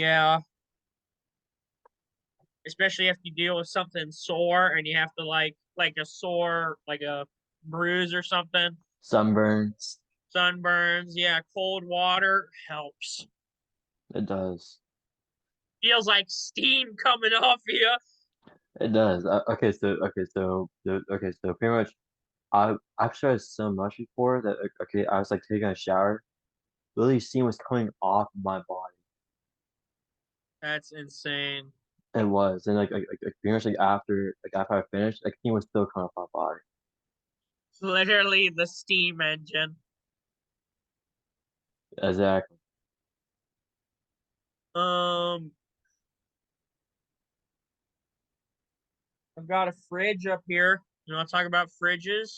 Yeah, especially if you deal with something sore and you have to like a sore, like a bruise or something. Sunburns. Sunburns, yeah, cold water helps. It does. Feels like steam coming off you. It does. Okay, so pretty much, I've tried so much before that okay, I was like taking a shower, literally steam was coming off my body. That's insane. It was, and like pretty much like after I finished, like steam was still coming off my body. Literally the steam engine. Exactly. Um, I've got a fridge up here. You want to talk about fridges?